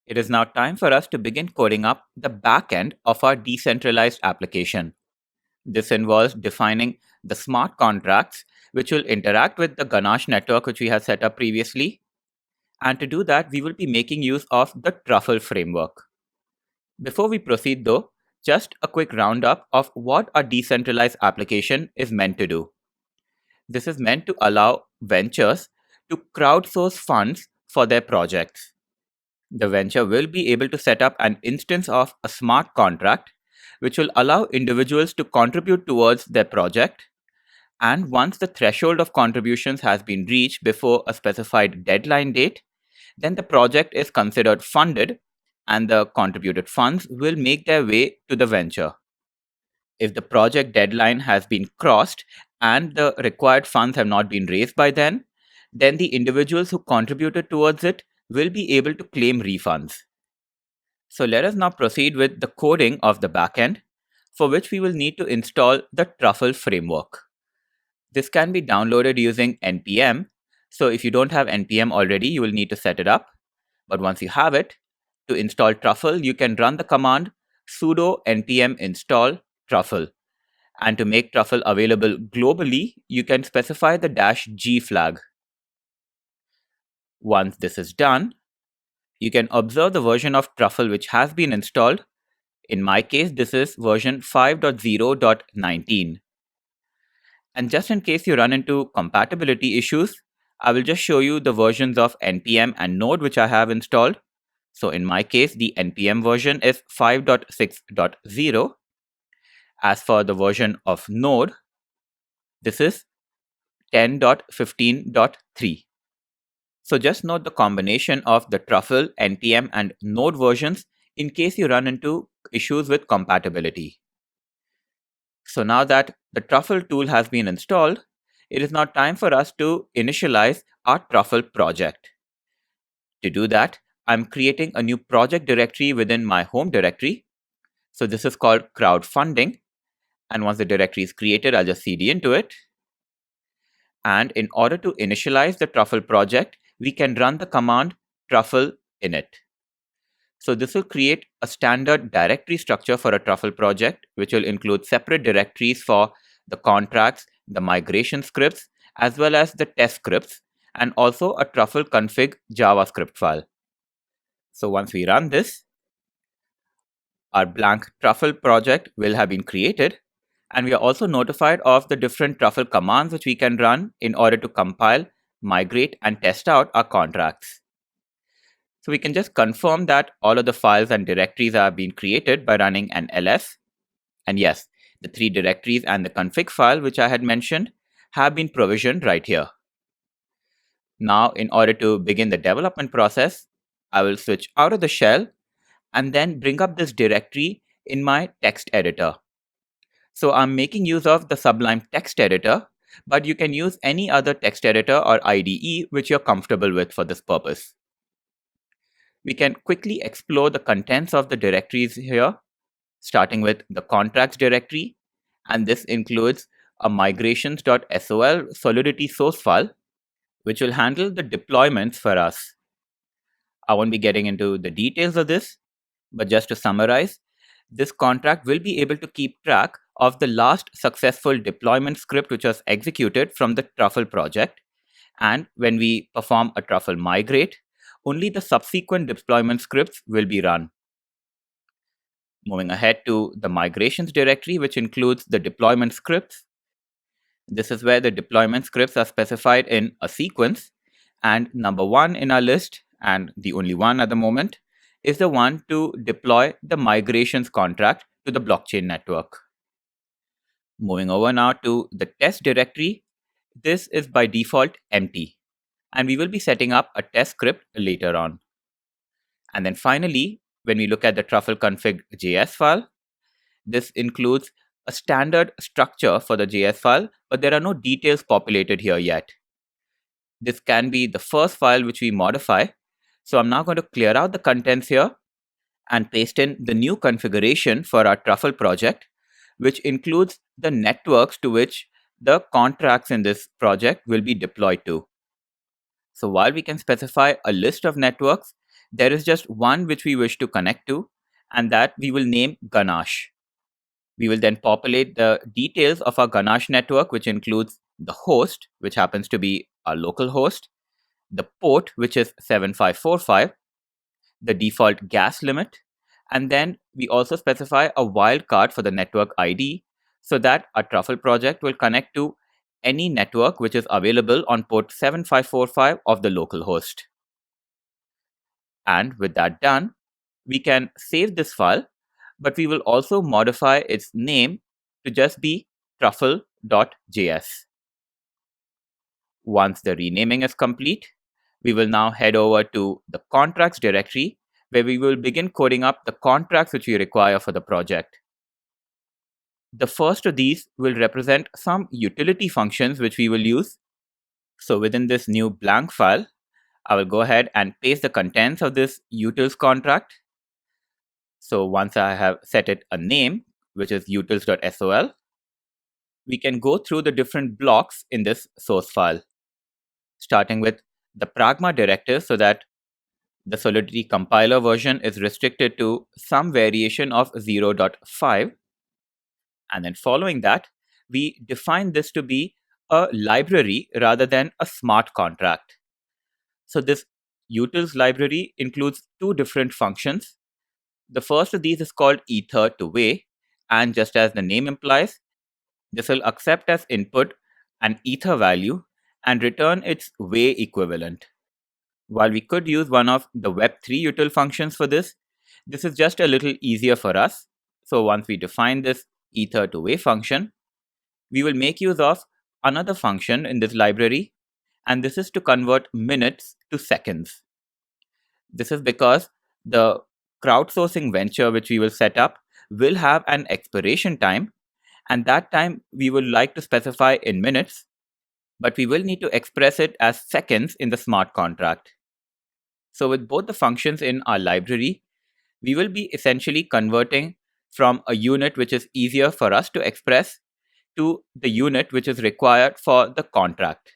It is now time for us to begin coding up the backend of our decentralized application. This involves defining the smart contracts which will interact with the ganache network which we have set up previously. And to do that, we will be making use of the Truffle framework. Before we proceed though, just a quick roundup of what a decentralized application is meant to do. This is meant to allow ventures to crowdsource funds for their projects. The venture will be able to set up an instance of a smart contract, which will allow individuals to contribute towards their project. And once the threshold of contributions has been reached before a specified deadline date, then the project is considered funded and the contributed funds will make their way to the venture. If the project deadline has been crossed and the required funds have not been raised by then the individuals who contributed towards it will be able to claim refunds. So let us now proceed with the coding of the backend, for which we will need to install the Truffle framework. This can be downloaded using npm. So if you don't have npm already, you will need to set it up. But once you have it, to install Truffle, you can run the command sudo npm install Truffle. And to make Truffle available globally, you can specify the -g flag. Once this is done, you can observe the version of Truffle which has been installed. In my case, this is version 5.0.19. And just in case you run into compatibility issues, I will just show you the versions of npm and node which I have installed. So in my case, the npm version is 5.6.0. As for the version of node, this is 10.15.3. So just note the combination of the Truffle, npm, and node versions in case you run into issues with compatibility. So now that the Truffle tool has been installed, it is now time for us to initialize our Truffle project. To do that, I'm creating a new project directory within my home directory. So this is called crowdfunding. And once the directory is created, I'll just cd into it. And in order to initialize the Truffle project, we can run the command truffle init. So this will create a standard directory structure for a Truffle project, which will include separate directories for the contracts, the migration scripts, as well as the test scripts, and also a Truffle config JavaScript file. So once we run this, our blank Truffle project will have been created, and we are also notified of the different Truffle commands which we can run in order to compile, migrate, and test out our contracts. So we can just confirm that all of the files and directories are being created by running an ls. And yes, the 3 directories and the config file which I had mentioned have been provisioned right here. Now, in order to begin the development process, I will switch out of the shell and then bring up this directory in my text editor. So I'm making use of the Sublime text editor, but you can use any other text editor or IDE which you're comfortable with for this purpose. We can quickly explore the contents of the directories here, starting with the contracts directory, and this includes a migrations.sol Solidity source file, which will handle the deployments for us. I won't be getting into the details of this, but just to summarize, this contract will be able to keep track of the last successful deployment script which was executed from the Truffle project. And when we perform a Truffle migrate, only the subsequent deployment scripts will be run. Moving ahead to the migrations directory, which includes the deployment scripts. This is where the deployment scripts are specified in a sequence, and number 1 in our list, and the only one at the moment, is the one to deploy the migrations contract to the blockchain network. Moving over now to the test directory, this is by default empty, and we will be setting up a test script later on. And then finally, when we look at the Truffle config JS file, this includes a standard structure for the JS file, but there are no details populated here yet. This can be the first file which we modify. So I'm now going to clear out the contents here and paste in the new configuration for our Truffle project, which includes the networks to which the contracts in this project will be deployed to. So while we can specify a list of networks, there is just one which we wish to connect to, and that we will name ganache. We will then populate the details of our ganache network, which includes the host, which happens to be our local host, the port, which is 7545, the default gas limit, and then we also specify a wildcard for the network ID so that our Truffle project will connect to any network which is available on port 7545 of the local host. And with that done, we can save this file, but we will also modify its name to just be truffle.js. Once the renaming is complete, we will now head over to the contracts directory, where we will begin coding up the contracts which we require for the project. The first of these will represent some utility functions which we will use. So within this new blank file, I will go ahead and paste the contents of this utils contract. So once I have set it a name, which is utils.sol, we can go through the different blocks in this source file, starting with the pragma directive so that the Solidity compiler version is restricted to some variation of 0.5. And then following that, we define this to be a library rather than a smart contract. So this utils library includes two different functions. The first of these is called ether to way, and just as the name implies, this will accept as input an ether value and return its way equivalent. While we could use one of the Web3 util functions for this, this is just a little easier for us. So once we define this ether to way function, we will make use of another function in this library, and this is to convert minutes to seconds. This is because the crowdsourcing venture which we will set up will have an expiration time, and that time we would like to specify in minutes, but we will need to express it as seconds in the smart contract. So with both the functions in our library, we will be essentially converting from a unit which is easier for us to express to the unit which is required for the contract.